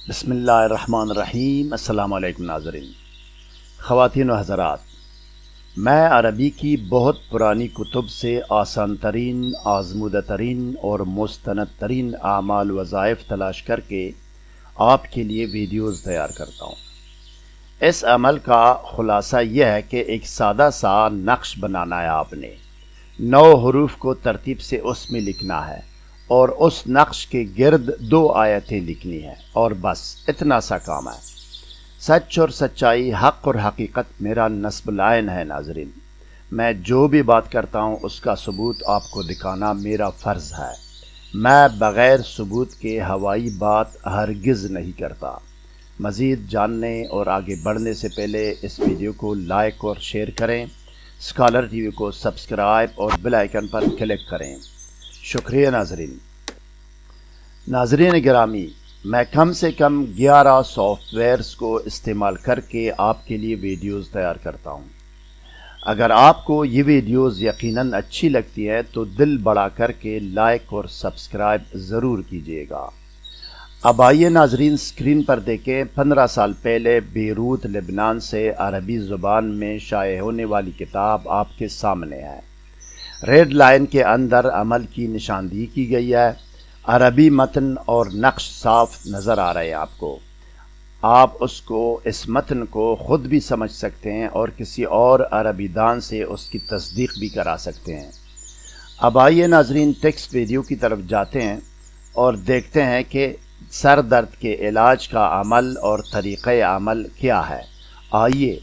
بسم اللہ الرحمن الرحیم۔ السلام علیکم ناظرین، خواتین و حضرات، میں عربی کی بہت پرانی کتب سے آسان ترین، آزمودہ ترین اور مستند ترین اعمال وظائف تلاش کر کے آپ کے لیے ویڈیوز تیار کرتا ہوں۔ اس عمل کا خلاصہ یہ ہے کہ ایک سادہ سا نقش بنانا ہے، آپ نے 9 حروف کو ترتیب سے اس میں لکھنا ہے اور اس نقش کے گرد 2 آیتیں لکھنی ہیں، اور بس اتنا سا کام ہے۔ سچ اور سچائی، حق اور حقیقت میرا نصب العین ہے ناظرین۔ میں جو بھی بات کرتا ہوں اس کا ثبوت آپ کو دکھانا میرا فرض ہے۔ میں بغیر ثبوت کے ہوائی بات ہرگز نہیں کرتا۔ مزید جاننے اور آگے بڑھنے سے پہلے اس ویڈیو کو لائک اور شیئر کریں، اسکالر ٹی وی کو سبسکرائب اور بیل آئیکن پر کلک کریں۔ شکریہ ناظرین گرامی، میں کم سے کم 11 سافٹ ویئرز کو استعمال کر کے آپ کے لیے ویڈیوز تیار کرتا ہوں۔ اگر آپ کو یہ ویڈیوز یقیناً اچھی لگتی ہے تو دل بڑا کر کے لائک اور سبسکرائب ضرور کیجیے گا۔ اب آئیے ناظرین، اسکرین پر دیکھیں۔ 15 سال پہلے بیروت لبنان سے عربی زبان میں شائع ہونے والی کتاب آپ کے سامنے ہے۔ ریڈ لائن کے اندر عمل کی نشاندہی کی گئی ہے۔ عربی متن اور نقش صاف نظر آ رہے ہیں آپ کو۔ آپ اس متن کو خود بھی سمجھ سکتے ہیں اور کسی اور عربی دان سے اس کی تصدیق بھی کرا سکتے ہیں۔ اب آئیے ناظرین، ٹیکسٹ ویڈیو کی طرف جاتے ہیں اور دیکھتے ہیں کہ سر درد کے علاج کا عمل اور طریقہ عمل کیا ہے۔ آئیے